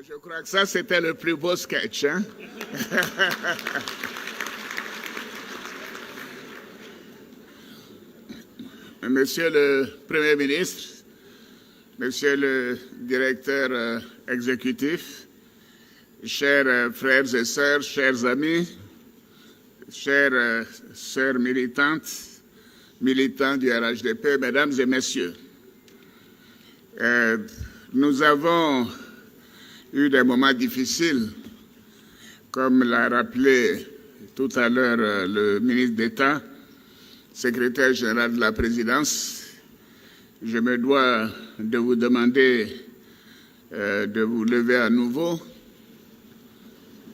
Je crois que ça, c'était le plus beau sketch. Hein? Monsieur le Premier ministre, Monsieur le directeur exécutif, chers frères et sœurs, chers amis, chères sœurs militantes, militants du RHDP, mesdames et messieurs, nous avons eu des moments difficiles, comme l'a rappelé tout à l'heure le ministre d'État, secrétaire général de la présidence. Je me dois de vous demander de vous lever à nouveau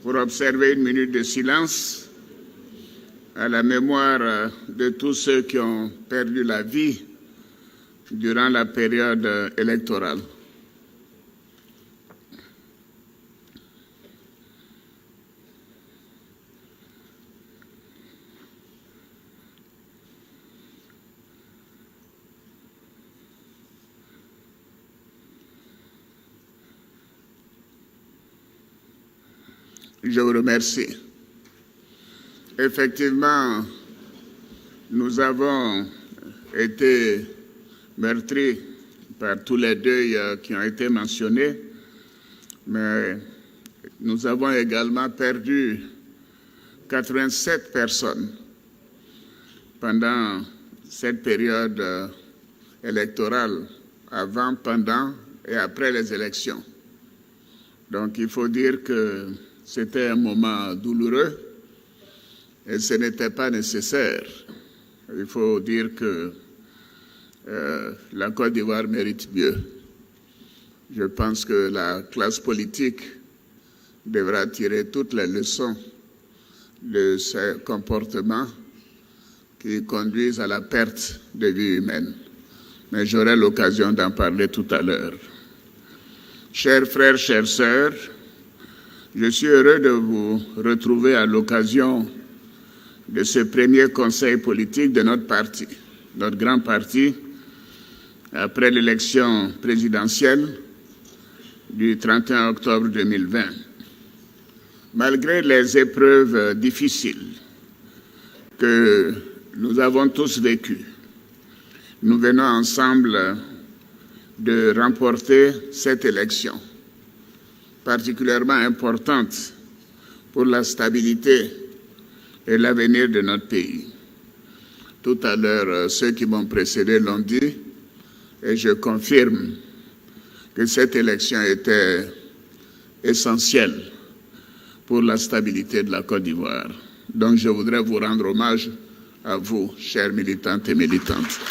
pour observer une minute de silence à la mémoire de tous ceux qui ont perdu la vie durant la période électorale. Je vous remercie. Effectivement, nous avons été meurtris par tous les deuils qui ont été mentionnés, mais nous avons également perdu 87 personnes pendant cette période électorale, avant, pendant et après les élections. Donc il faut dire que c'était un moment douloureux et ce n'était pas nécessaire. Il faut dire que la Côte d'Ivoire mérite mieux. Je pense que la classe politique devra tirer toutes les leçons de ces comportements qui conduisent à la perte de vies humaines. Mais j'aurai l'occasion d'en parler tout à l'heure. Chers frères, chères sœurs, je suis heureux de vous retrouver à l'occasion de ce premier conseil politique de notre parti, notre grand parti, après l'élection présidentielle du 31 octobre 2020. Malgré les épreuves difficiles que nous avons tous vécues, nous venons ensemble de remporter cette élection, particulièrement importante pour la stabilité et l'avenir de notre pays. Tout à l'heure, ceux qui m'ont précédé l'ont dit, et je confirme que cette élection était essentielle pour la stabilité de la Côte d'Ivoire. Donc je voudrais vous rendre hommage à vous, chers militantes et militantes.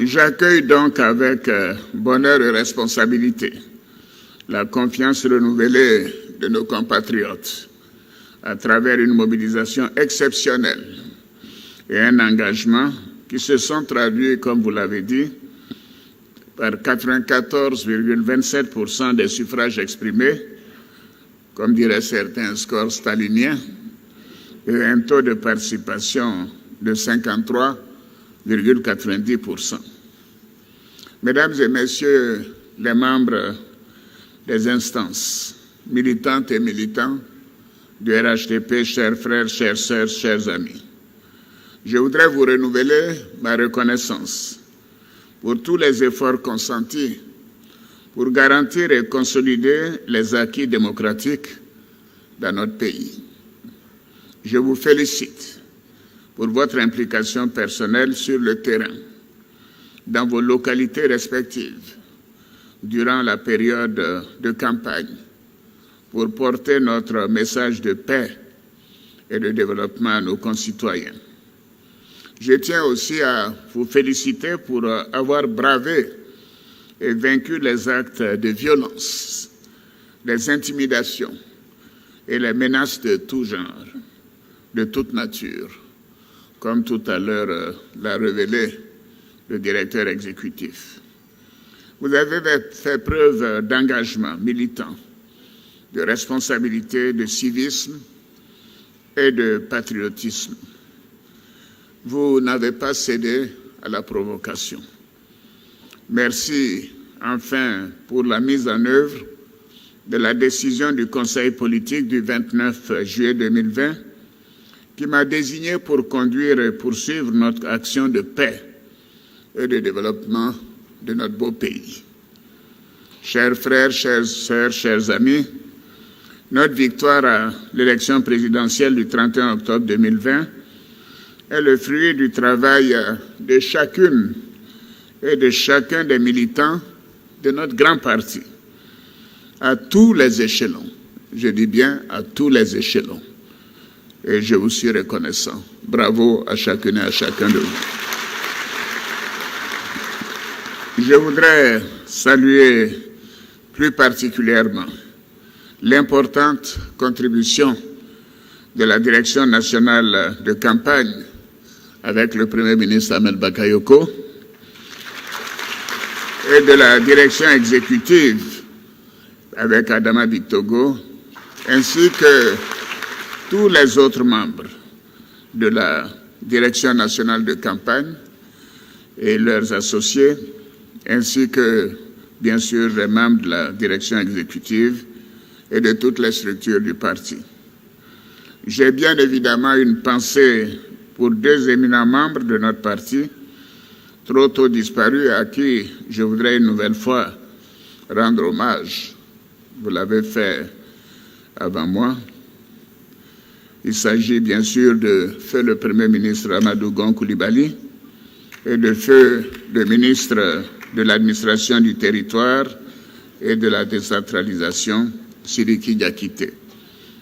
J'accueille donc avec bonheur et responsabilité la confiance renouvelée de nos compatriotes à travers une mobilisation exceptionnelle et un engagement qui se sont traduits, comme vous l'avez dit, par 94,27% des suffrages exprimés, comme diraient certains, score stalinien, et un taux de participation de 53,90%. Mesdames et messieurs les membres des instances, militantes et militants du RHDP, chers frères, chères sœurs, chers amis, je voudrais vous renouveler ma reconnaissance pour tous les efforts consentis pour garantir et consolider les acquis démocratiques dans notre pays. Je vous félicite pour votre implication personnelle sur le terrain, dans vos localités respectives, durant la période de campagne, pour porter notre message de paix et de développement à nos concitoyens. Je tiens aussi à vous féliciter pour avoir bravé et vaincu les actes de violence, les intimidations et les menaces de tout genre, de toute nature, comme tout à l'heure l'a révélé le directeur exécutif. Vous avez fait preuve d'engagement militant, de responsabilité, de civisme et de patriotisme. Vous n'avez pas cédé à la provocation. Merci enfin pour la mise en œuvre de la décision du Conseil politique du 29 juillet 2020 qui m'a désigné pour conduire et poursuivre notre action de paix et de développement de notre beau pays. Chers frères, chères sœurs, chers amis, notre victoire à l'élection présidentielle du 31 octobre 2020 est le fruit du travail de chacune et de chacun des militants de notre grand parti, à tous les échelons. Je dis bien à tous les échelons. Et je vous suis reconnaissant. Bravo à chacune et à chacun de vous. Je voudrais saluer plus particulièrement l'importante contribution de la Direction nationale de campagne avec le Premier ministre Ahmed Bakayoko et de la Direction exécutive avec Adama Bictogo, ainsi que tous les autres membres de la Direction nationale de campagne et leurs associés, ainsi que, bien sûr, les membres de la Direction exécutive et de toutes les structures du parti. J'ai bien évidemment une pensée pour deux éminents membres de notre parti, trop tôt disparus, à qui je voudrais une nouvelle fois rendre hommage. Vous l'avez fait avant moi. Il s'agit bien sûr de feu le Premier ministre Amadou Gon Coulibaly et de feu le ministre de l'administration du territoire et de la décentralisation, Sidiki Diakité.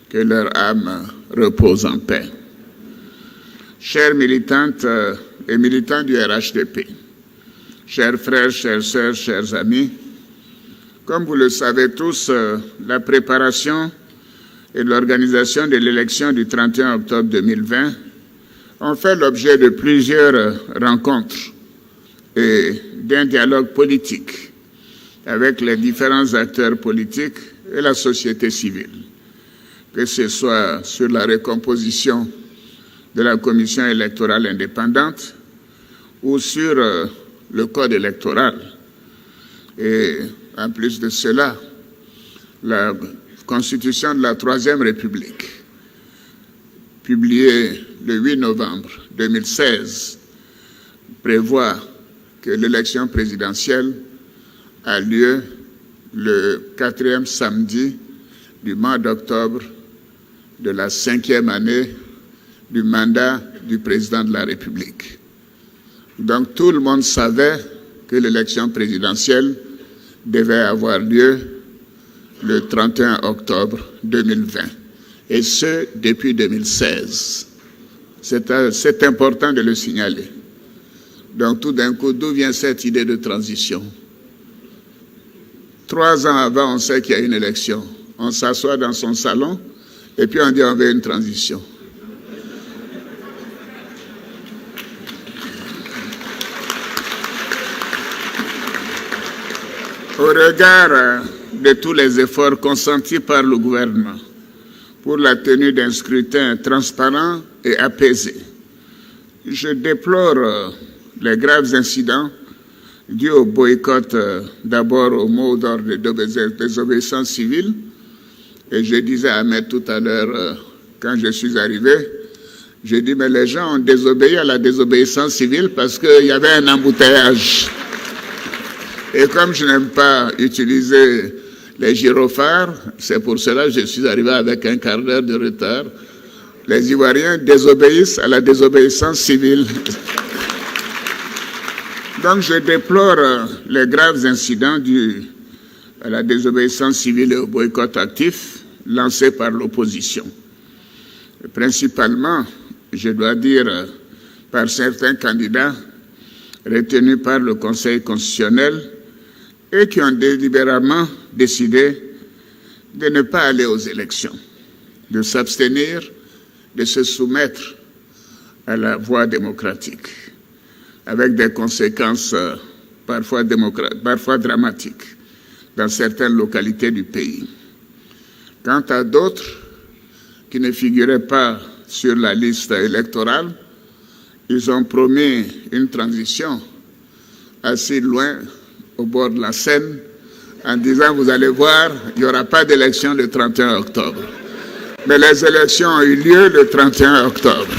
Que leur âme repose en paix. Chères militantes et militants du RHDP, chers frères, chères sœurs, chers amis, comme vous le savez tous, la préparation et l'organisation de l'élection du 31 octobre 2020 ont fait l'objet de plusieurs rencontres et d'un dialogue politique avec les différents acteurs politiques et la société civile, que ce soit sur la recomposition de la commission électorale indépendante ou sur le code électoral. Et en plus de cela, la Constitution de la Troisième République, publiée le 8 novembre 2016, prévoit que l'élection présidentielle a lieu le 4e samedi du mois d'octobre de la 5e année du mandat du président de la République. Donc tout le monde savait que l'élection présidentielle devait avoir lieu le 31 octobre 2020, et ce, depuis 2016. C'est important de le signaler. Donc tout d'un coup, d'où vient cette idée de transition? 3 ans avant, on sait qu'il y a une élection. On s'assoit dans son salon et puis on dit on veut une transition. Au regard de tous les efforts consentis par le gouvernement pour la tenue d'un scrutin transparent et apaisé, je déplore les graves incidents dus au boycott, d'abord au mot d'ordre de désobéissance civile. Et je disais à Ahmed tout à l'heure, quand je suis arrivé, j'ai dit, mais les gens ont désobéi à la désobéissance civile parce qu'il y avait un embouteillage. Et comme je n'aime pas utiliser les gyrophares, c'est pour cela que je suis arrivé avec un quart d'heure de retard. Les Ivoiriens désobéissent à la désobéissance civile. Donc je déplore les graves incidents dus à la désobéissance civile et au boycott actif lancé par l'opposition. Principalement, je dois dire, par certains candidats retenus par le Conseil constitutionnel et qui ont délibérément décidé de ne pas aller aux élections, de s'abstenir, de se soumettre à la voie démocratique, avec des conséquences parfois dramatiques dans certaines localités du pays. Quant à d'autres qui ne figuraient pas sur la liste électorale, ils ont promis une transition assez loin au bord de la Seine en disant, vous allez voir, il n'y aura pas d'élection le 31 octobre. Mais les élections ont eu lieu le 31 octobre.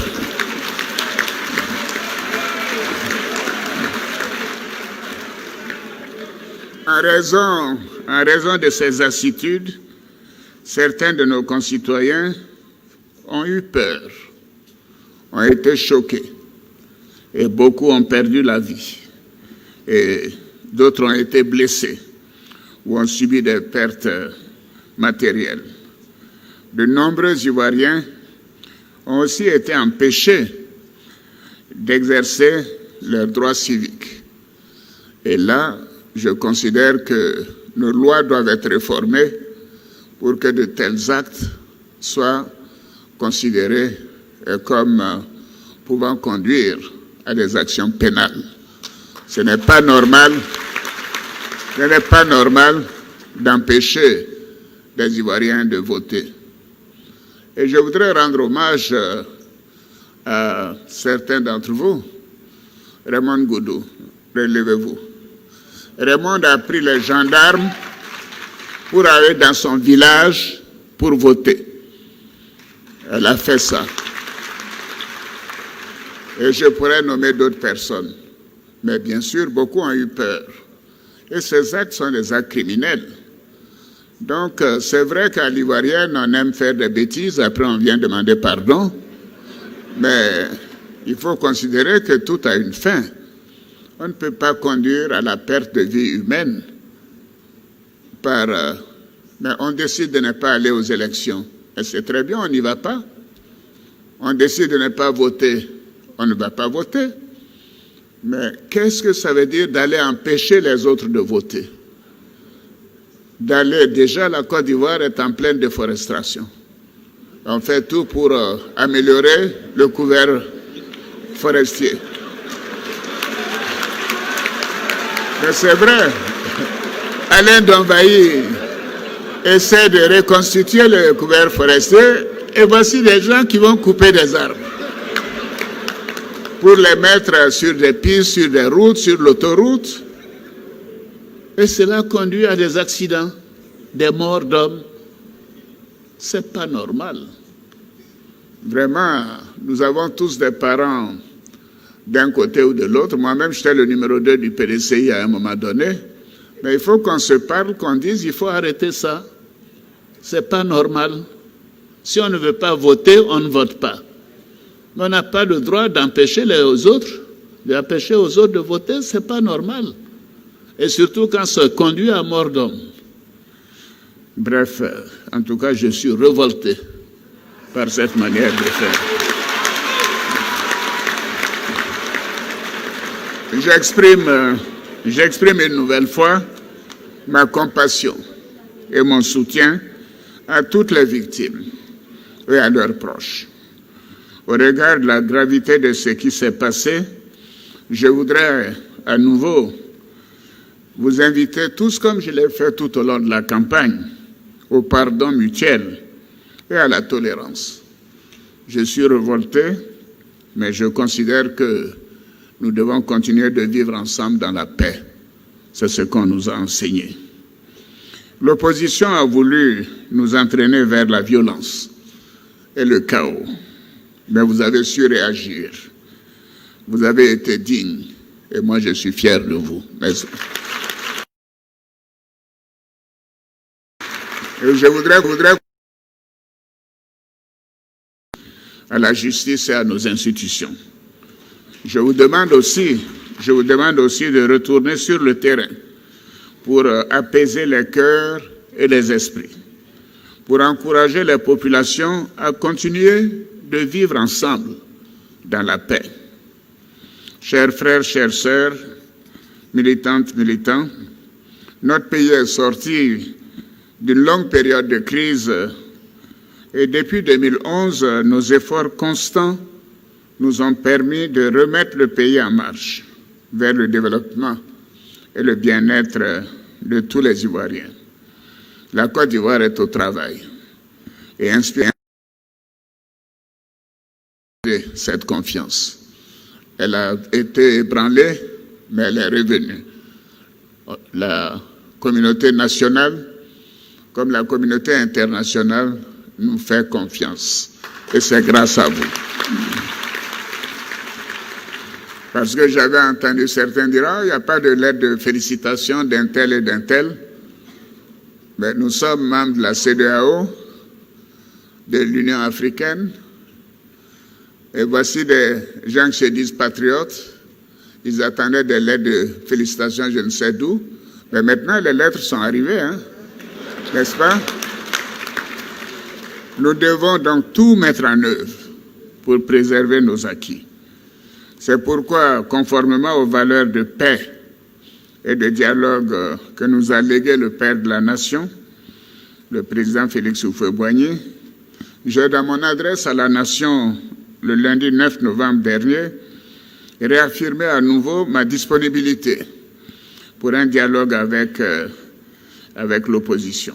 En raison de ces attitudes, certains de nos concitoyens ont eu peur, ont été choqués, et beaucoup ont perdu la vie, et d'autres ont été blessés ou ont subi des pertes matérielles. De nombreux Ivoiriens ont aussi été empêchés d'exercer leurs droits civiques. Et là, je considère que nos lois doivent être réformées pour que de tels actes soient considérés comme pouvant conduire à des actions pénales. Ce n'est pas normal d'empêcher les Ivoiriens de voter. Et je voudrais rendre hommage à certains d'entre vous. Raymond Goudou, relevez-vous. Raymond a pris les gendarmes pour aller dans son village pour voter. Elle a fait ça. Et je pourrais nommer d'autres personnes. Mais bien sûr, beaucoup ont eu peur. Et ces actes sont des actes criminels. Donc, c'est vrai qu'à l'Ivoirienne, on aime faire des bêtises, après on vient demander pardon. Mais il faut considérer que tout a une fin. On ne peut pas conduire à la perte de vie humaine mais on décide de ne pas aller aux élections. Et c'est très bien, on n'y va pas. On décide de ne pas voter, on ne va pas voter. Mais qu'est-ce que ça veut dire d'aller empêcher les autres de voter? Déjà, la Côte d'Ivoire est en pleine déforestation. On fait tout pour améliorer le couvert forestier. Mais c'est vrai, Alain Donvaï essaie de reconstituer le couvert forestier et voici des gens qui vont couper des arbres pour les mettre sur des pistes, sur des routes, sur l'autoroute. Et cela conduit à des accidents, des morts d'hommes. C'est pas normal. Vraiment, nous avons tous des parents d'un côté ou de l'autre. Moi-même, j'étais le numéro 2 du PDCI à un moment donné. Mais il faut qu'on se parle, qu'on dise, il faut arrêter ça. C'est pas normal. Si on ne veut pas voter, on ne vote pas. Mais on n'a pas le droit d'empêcher les autres de voter, c'est pas normal. Et surtout quand ça conduit à mort d'homme. Bref, en tout cas, je suis révolté par cette manière de faire. J'exprime une nouvelle fois ma compassion et mon soutien à toutes les victimes et à leurs proches. Au regard de la gravité de ce qui s'est passé, je voudrais à nouveau vous inviter tous, comme je l'ai fait tout au long de la campagne, au pardon mutuel et à la tolérance. Je suis révolté, mais je considère que nous devons continuer de vivre ensemble dans la paix. C'est ce qu'on nous a enseigné. L'opposition a voulu nous entraîner vers la violence et le chaos. Mais vous avez su réagir. Vous avez été digne. Et moi, je suis fier de vous. Merci. Et je voudrais à la justice et à nos institutions. Je vous demande aussi de retourner sur le terrain pour apaiser les cœurs et les esprits, pour encourager les populations à continuer de vivre ensemble dans la paix. Chers frères, chères sœurs, militantes, militants, notre pays est sorti d'une longue période de crise et depuis 2011, nos efforts constants nous ont permis de remettre le pays en marche vers le développement et le bien-être de tous les Ivoiriens. La Côte d'Ivoire est au travail et inspire cette confiance. Elle a été ébranlée, mais elle est revenue. la communauté nationale comme la communauté internationale nous fait confiance. Et c'est grâce à vous. Parce que j'avais entendu certains dire « Ah, il n'y a pas de lettre de félicitations d'un tel et d'un tel ». Mais nous sommes membres de la CEDEAO, de l'Union africaine, et voici des gens qui se disent patriotes. Ils attendaient des lettres de félicitations, je ne sais d'où. Mais maintenant, les lettres sont arrivées, hein, n'est-ce pas? Nous devons donc tout mettre en œuvre pour préserver nos acquis. C'est pourquoi, conformément aux valeurs de paix et de dialogue que nous a légué le Père de la Nation, le président Félix Houphouët-Boigny, j'ai, dans mon adresse à la Nation le lundi 9 novembre dernier, réaffirmé à nouveau ma disponibilité pour un dialogue avec l'opposition,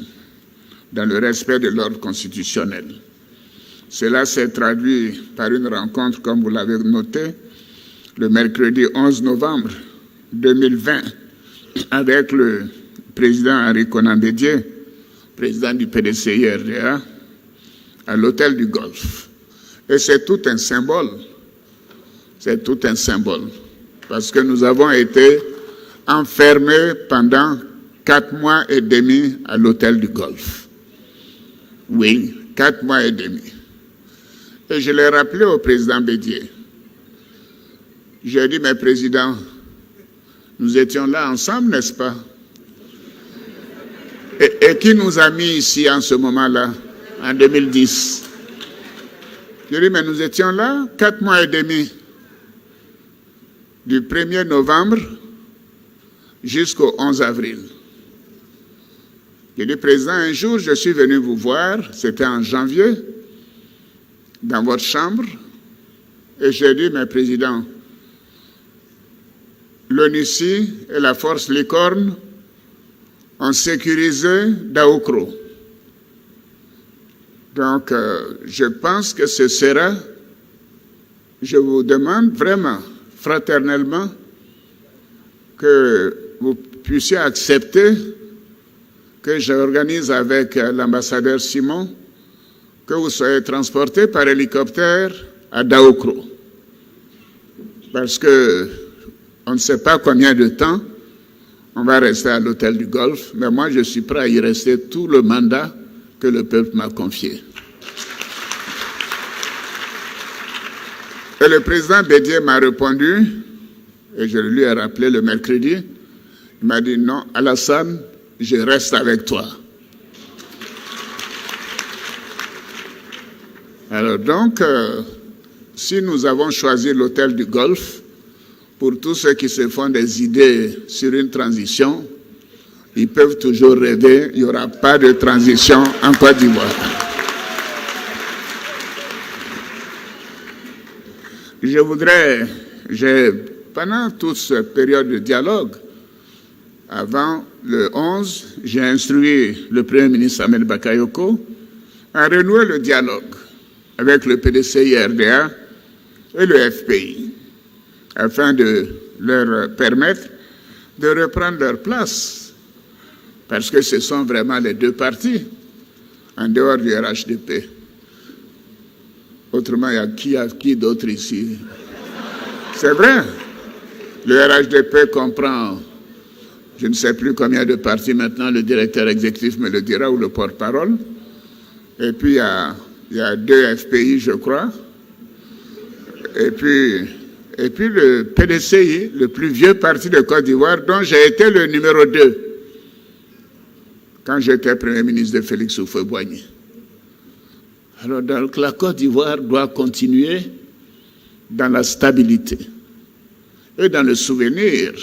dans le respect de l'ordre constitutionnel. Cela s'est traduit par une rencontre, comme vous l'avez noté, le mercredi 11 novembre 2020, avec le président Henri Konan Bédié, président du PDCI-RDA, à l'hôtel du Golfe. Et c'est tout un symbole. C'est tout un symbole. Parce que nous avons été enfermés pendant 4 mois et demi à l'hôtel du Golfe. Oui, 4 mois et demi. Et je l'ai rappelé au président Bédié. J'ai dit, mais président, nous étions là ensemble, n'est-ce pas? Et qui nous a mis ici en ce moment-là, en 2010? J'ai dit, mais nous étions là 4 mois et demi, du 1er novembre jusqu'au 11 avril. J'ai dit, président, un jour, je suis venu vous voir, c'était en janvier, dans votre chambre, et j'ai dit, mais président, l'ONUCI et la force Licorne ont sécurisé Daoukro. Donc, je pense que ce sera, je vous demande vraiment, fraternellement, que vous puissiez accepter que j'organise avec l'ambassadeur Simon que vous soyez transporté par hélicoptère à Daoukro. Parce que on ne sait pas combien de temps on va rester à l'hôtel du Golfe, mais moi je suis prêt à y rester tout le mandat que le peuple m'a confié. Et le président Bédié m'a répondu, et je lui ai rappelé le mercredi, il m'a dit non, Alassane, je reste avec toi. Alors donc, si nous avons choisi l'hôtel du Golfe, pour tous ceux qui se font des idées sur une transition, ils peuvent toujours rêver, il n'y aura pas de transition en Côte d'Ivoire. Pendant toute cette période de dialogue, avant le 11, j'ai instruit le Premier ministre Ahmed Bakayoko à renouer le dialogue avec le PDCI-RDA et le FPI, afin de leur permettre de reprendre leur place, parce que ce sont vraiment les deux partis, en dehors du RHDP. Autrement, il y a qui d'autre ici? C'est vrai, le RHDP comprend, je ne sais plus combien de partis maintenant, le directeur exécutif me le dira, ou le porte-parole, et puis il y a 2 FPI, je crois, et puis le PDCI, le plus vieux parti de Côte d'Ivoire, dont j'ai été le numéro 2 quand j'étais Premier ministre de Félix Houphouët-Boigny. Alors donc la Côte d'Ivoire doit continuer dans la stabilité et dans le souvenir.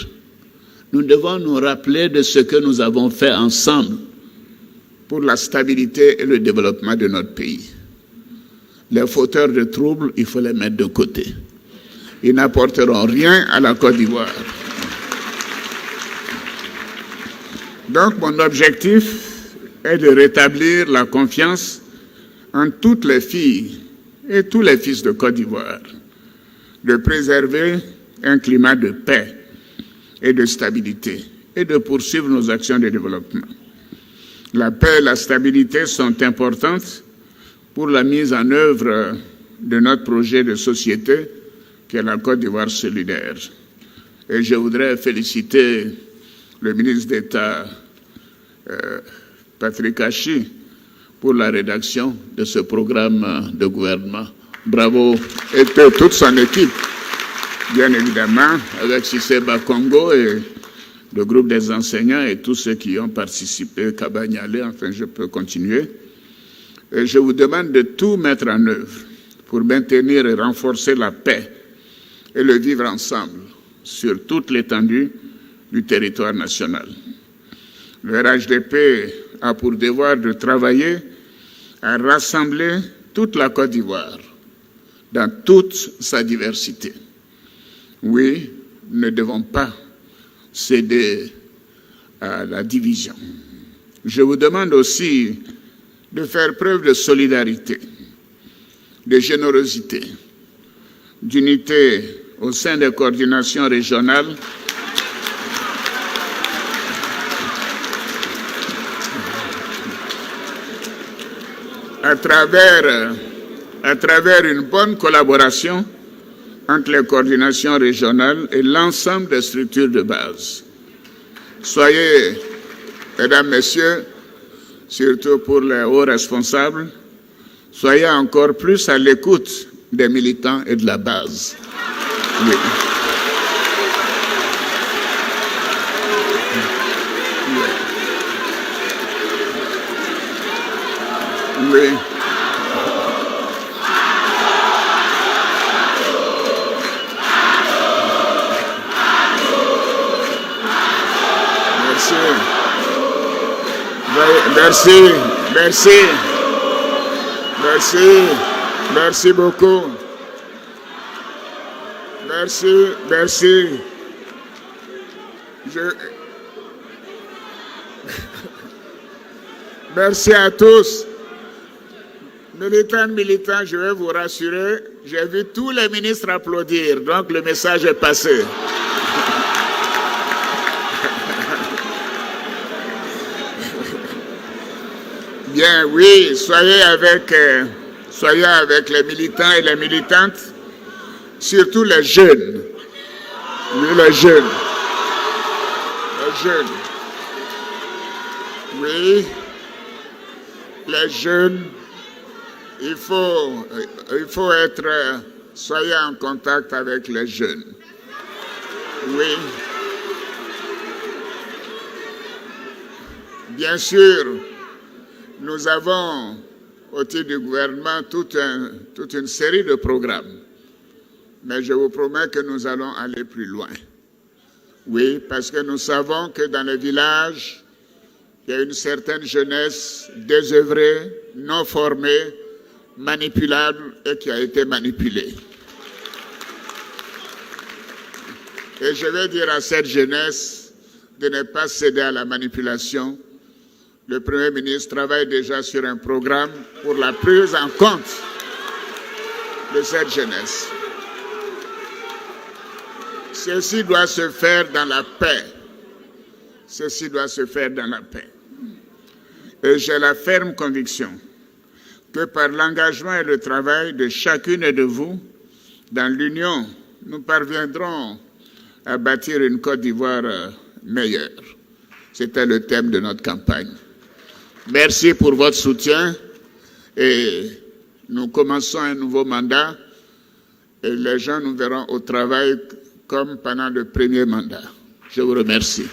Nous devons nous rappeler de ce que nous avons fait ensemble pour la stabilité et le développement de notre pays. Les fauteurs de troubles, il faut les mettre de côté. Ils n'apporteront rien à la Côte d'Ivoire. Donc, mon objectif est de rétablir la confiance en toutes les filles et tous les fils de Côte d'Ivoire, de préserver un climat de paix et de stabilité et de poursuivre nos actions de développement. La paix et la stabilité sont importantes pour la mise en œuvre de notre projet de société qui est la Côte d'Ivoire solidaire. Et je voudrais féliciter le ministre d'État Patrick Achi pour la rédaction de ce programme de gouvernement. Bravo, et toute son équipe, bien évidemment, avec Cissé Bakongo et le groupe des enseignants et tous ceux qui ont participé, Kabagnale, enfin je peux continuer. Et je vous demande de tout mettre en œuvre pour maintenir et renforcer la paix et le vivre ensemble sur toute l'étendue du territoire national. Le RHDP a pour devoir de travailler à rassembler toute la Côte d'Ivoire dans toute sa diversité. Oui, nous ne devons pas céder à la division. Je vous demande aussi de faire preuve de solidarité, de générosité, d'unité au sein des coordinations régionales à travers une bonne collaboration entre les coordinations régionales et l'ensemble des structures de base. Soyez, mesdames, messieurs, surtout pour les hauts responsables, soyez encore plus à l'écoute des militants et de la base. Oui. Oui. Merci beaucoup. Merci. Merci à tous. Militants, je vais vous rassurer, j'ai vu tous les ministres applaudir, donc le message est passé. Bien, oui, soyez avec les militants et les militantes, surtout les jeunes. Oui, les jeunes. Oui, les jeunes. Il faut soyez en contact avec les jeunes. Oui. Bien sûr, nous avons, au titre du gouvernement, toute une série de programmes. Mais je vous promets que nous allons aller plus loin. Oui, parce que nous savons que dans les villages, il y a une certaine jeunesse désœuvrée, non formée, manipulable et qui a été manipulée. Et je vais dire à cette jeunesse de ne pas céder à la manipulation. Le Premier ministre travaille déjà sur un programme pour la prise en compte de cette jeunesse. Ceci doit se faire dans la paix. Ceci doit se faire dans la paix. Et j'ai la ferme conviction que par l'engagement et le travail de chacune de vous, dans l'Union, nous parviendrons à bâtir une Côte d'Ivoire meilleure. C'était le thème de notre campagne. Merci pour votre soutien et nous commençons un nouveau mandat et les gens nous verront au travail comme pendant le premier mandat. Je vous remercie.